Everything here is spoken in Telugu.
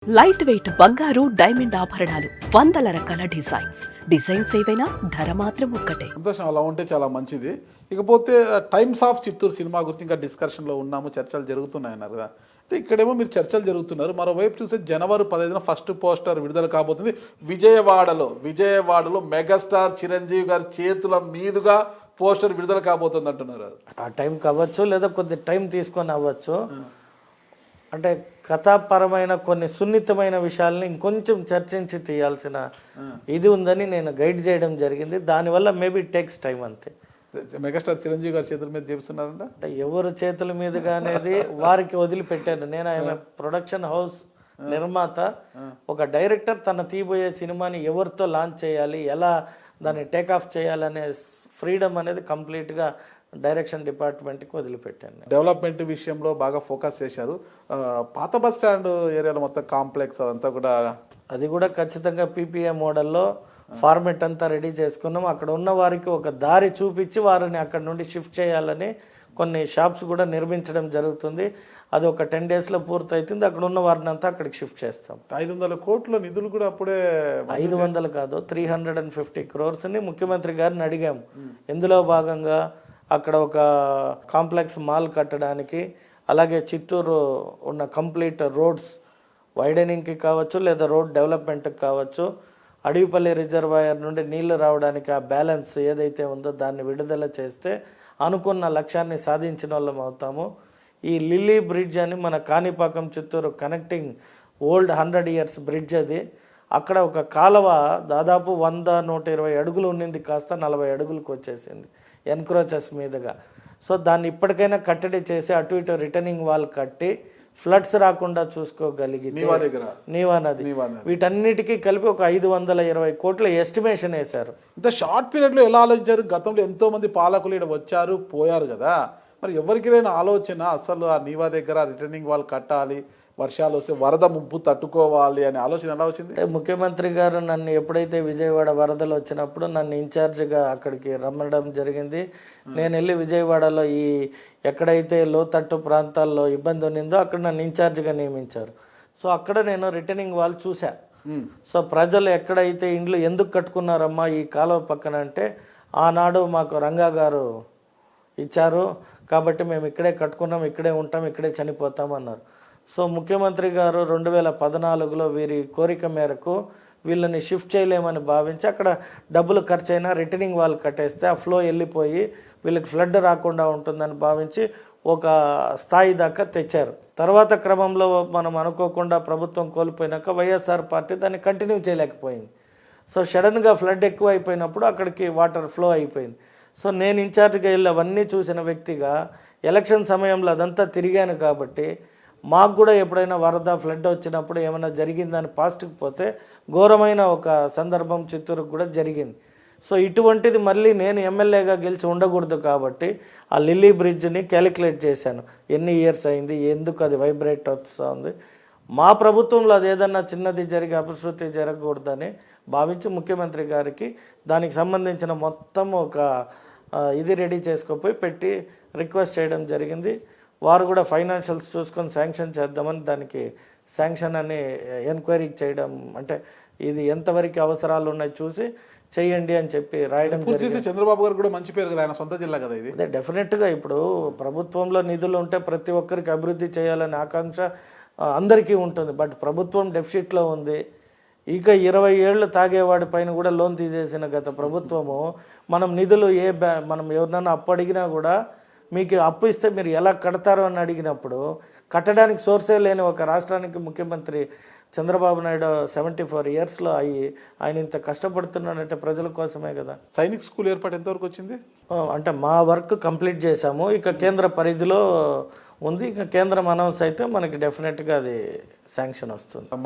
లైట్ వెయిట్ బంగారు డైమండ్ ఆభరణాలు వందల రకాల డిజైన్స్ ఏవైనా ధర మాత్రం ఒక్కటే. సంతోషం, అలా ఉంటే చాలా మంచిది. ఇకపోతే టైమ్స్ ఆఫ్ చిత్తూరు సినిమా గురించి ఇంకా డిస్కషన్లో ఉన్నాము, చర్చలు జరుగుతున్నాయన్నారు కదా. అయితే ఇక్కడేమో మీరు చర్చలు జరుగుతున్నారు, మరోవైపు చూస్తే జనవరి 15న ఫస్ట్ పోస్టర్ విడుదల కాబోతుంది. విజయవాడలో మెగాస్టార్ చిరంజీవి గారి చేతుల మీదుగా పోస్టర్ విడుదల కాబోతుంది అంటున్నారు. ఆ టైం కావచ్చు, లేదా కొద్ది టైం తీసుకొని అవ్వచ్చు. అంటే కథాపరమైన కొన్ని సున్నితమైన విషయాల్ని ఇంకొంచెం చర్చించి తీయాల్సిన ఇది ఉందని నేను గైడ్ చేయడం జరిగింది. దానివల్ల మేబీ టేక్స్ టైం అంతే. మెగాస్టార్ చిరంజీవి గారి చేతుల మీద చేస్తున్నారంట. అంటే ఎవరు చేతుల మీదుగా అనేది వారికి వదిలిపెట్టాను. నేను ఆయన ప్రొడక్షన్ హౌస్ నిర్మాత, ఒక డైరెక్టర్ తన తీయబోయే సినిమాని ఎవరితో లాంచ్ చేయాలి, ఎలా దాన్ని టేక్ ఆఫ్ చేయాలనే ఫ్రీడమ్ అనేది కంప్లీట్గా డైరెక్షన్ డిపార్ట్మెంట్కి వదిలిపెట్టాను. డెవలప్మెంట్ విషయంలో బాగా ఫోకస్ చేశారు. పాత బస్ స్టాండ్ ఏరియాలో మొత్తం కాంప్లెక్స్ అదంతా కూడా అది కూడా ఖచ్చితంగా పీపీఏ మోడల్లో ఫార్మెట్ అంతా రెడీ చేసుకున్నాం. అక్కడ ఉన్న వారికి ఒక దారి చూపించి వారిని అక్కడ నుండి షిఫ్ట్ చేయాలని కొన్ని షాప్స్ కూడా నిర్మించడం జరుగుతుంది. అది ఒక 10 daysలో పూర్తవుతుంది. అక్కడ ఉన్న వారిని అంతా అక్కడికి షిఫ్ట్ చేస్తాం. 500 కోట్ల నిధులు కూడా అప్పుడే 500 కాదు 350 crores ముఖ్యమంత్రి గారిని అడిగాము. ఇందులో భాగంగా అక్కడ ఒక కాంప్లెక్స్ మాల్ కట్టడానికి, అలాగే చిత్తూరు ఉన్న కంప్లీట్ రోడ్స్ వైడనింగ్కి కావచ్చు, లేదా రోడ్ డెవలప్మెంట్కి కావచ్చు, అడవిపల్లి రిజర్వాయర్ నుండి నీళ్లు రావడానికి ఆ బ్యాలెన్స్ ఏదైతే ఉందో దాన్ని విడుదల చేస్తే అనుకున్న లక్ష్యాన్ని సాధించిన వాళ్ళం అవుతాము. ఈ లిల్లీ బ్రిడ్జ్ అని మన Kanipakam Chittoor connecting old 100 years bridge అది. అక్కడ ఒక కాలువ దాదాపు 100-120 అడుగులు ఉన్నింది, కాస్త 40 అడుగులకు వచ్చేసింది ఎన్క్రోచెస్ మీదుగా. సో దాన్ని ఇప్పటికైనా కట్టడి చేసి అటు ఇటు రిటర్నింగ్ వాల్ కట్టి ఫ్లడ్స్ రాకుండా చూసుకోగలిగితే నీవా నది, వీటన్నిటికీ కలిపి ఒక 520 కోట్ల ఎస్టిమేషన్ వేశారు. ఇంత షార్ట్ పీరియడ్లో ఎలా ఆలోచించారు? గతంలో ఎంతో మంది పాలకులు ఇక్కడ వచ్చారు పోయారు కదా, మరి ఎవరికి లేని ఆలోచన అసలు ఆ నీవా దగ్గర రిటర్నింగ్ వాల్ కట్టాలి, వర్షాలు వస్తే వరద ముంపు తట్టుకోవాలి అనే ఆలోచన ఎలా వచ్చింది? ముఖ్యమంత్రి గారు నన్ను ఎప్పుడైతే విజయవాడ వరదలు వచ్చినప్పుడు నన్ను ఇన్ఛార్జిగా అక్కడికి రమ్మడం జరిగింది. నేను వెళ్ళి విజయవాడలో ఈ ఎక్కడైతే లోతట్టు ప్రాంతాల్లో ఇబ్బంది ఉన్నిందో అక్కడ నన్ను ఇన్ఛార్జిగా నియమించారు. సో అక్కడ నేను రిటర్నింగ్ వాల్ చూసా. సో ప్రజలు ఎక్కడైతే ఇండ్లు ఎందుకు కట్టుకున్నారమ్మా ఈ కాలువ పక్కన అంటే, ఆనాడు మాకు రంగా గారు ఇచ్చారు కాబట్టి మేము ఇక్కడే కట్టుకున్నాం, ఇక్కడే ఉంటాం, ఇక్కడే చనిపోతాం అన్నారు. సో ముఖ్యమంత్రి గారు 2014లో వీరి కోరిక మేరకు వీళ్ళని షిఫ్ట్ చేయలేమని భావించి అక్కడ డబ్బులు ఖర్చు అయినా రిటర్నింగ్ వాల్ కట్టేస్తే ఆ ఫ్లో వెళ్ళిపోయి వీళ్ళకి ఫ్లడ్ రాకుండా ఉంటుందని భావించి ఒక స్థాయి దాకా తెచ్చారు. తర్వాత క్రమంలో మనం అనుకోకుండా ప్రభుత్వం కోల్పోయినాక వైఎస్ఆర్ పార్టీ దాన్ని కంటిన్యూ చేయలేకపోయింది. సో సడన్గా ఫ్లడ్ ఎక్కువ అయిపోయినప్పుడు అక్కడికి వాటర్ ఫ్లో అయిపోయింది. సో నేను ఇన్ఛార్జ్గా వెళ్ళి అవన్నీ చూసిన వ్యక్తిగా ఎలక్షన్ సమయంలో అదంతా తిరిగాను కాబట్టి మాకు కూడా ఎప్పుడైనా వరద ఫ్లడ్ వచ్చినప్పుడు ఏమైనా జరిగిందని పాస్ట్కి పోతే ఘోరమైన ఒక సందర్భం చిత్తూరుకు కూడా జరిగింది. సో ఇటువంటిది మళ్ళీ నేను ఎమ్మెల్యేగా గెలిచి ఉండకూడదు కాబట్టి ఆ లిల్లీ బ్రిడ్జ్ని క్యాలిక్యులేట్ చేశాను. ఎన్ని ఇయర్స్ అయింది, ఎందుకు అది వైబ్రేట్ వస్తుంది, మా ప్రభుత్వంలో అది ఏదన్నా చిన్నది జరిగి అపశృతి జరగకూడదని భావించి ముఖ్యమంత్రి గారికి దానికి సంబంధించిన మొత్తం ఒక ఇది రెడీ చేసుకోపోయి పెట్టి రిక్వెస్ట్ చేయడం జరిగింది. వారు కూడా ఫైనాన్షియల్స్ చూసుకొని శాంక్షన్ చేద్దామని దానికి శాంక్షన్ అని ఎంక్వైరీ చేయడం, అంటే ఇది ఎంతవరకు అవసరాలు ఉన్నాయి చూసి చేయండి అని చెప్పి రాయడం జరిగింది. చంద్రబాబు గారు కూడా మంచి పేరు కదా, ఆయన సొంత జిల్లా కదా ఇది. అదే డెఫినెట్గా ఇప్పుడు ప్రభుత్వంలో నిధులు ఉంటే ప్రతి ఒక్కరికి అభివృద్ధి చేయాలనే ఆకాంక్ష అందరికీ ఉంటుంది. బట్ ప్రభుత్వం డెఫిసిట్లో ఉంది. ఇక 20 ఏళ్ళు తాగేవాడి పైన కూడా లోన్ తీసేసిన గత ప్రభుత్వము మనం నిధులు మనం ఎవరినైనా అప్పు అడిగినా కూడా మీకు అప్పు ఇస్తే మీరు ఎలా కడతారో అని అడిగినప్పుడు కట్టడానికి సోర్సే లేని ఒక రాష్ట్రానికి ముఖ్యమంత్రి చంద్రబాబు నాయుడు 74 yearsలో ఆయన ఇంత కష్టపడుతున్నాడంటే ప్రజల కోసమే కదా. సైనిక్ స్కూల్ ఏర్పాటు ఎంతవరకు వచ్చింది? అంటే మా వర్క్ కంప్లీట్ చేశాము. ఇక కేంద్ర పరిధిలో ఉంది. ఇక కేంద్రం అనౌన్స్ అయితే మనకి డెఫినెట్గా అది శాంక్షన్ వస్తుంది.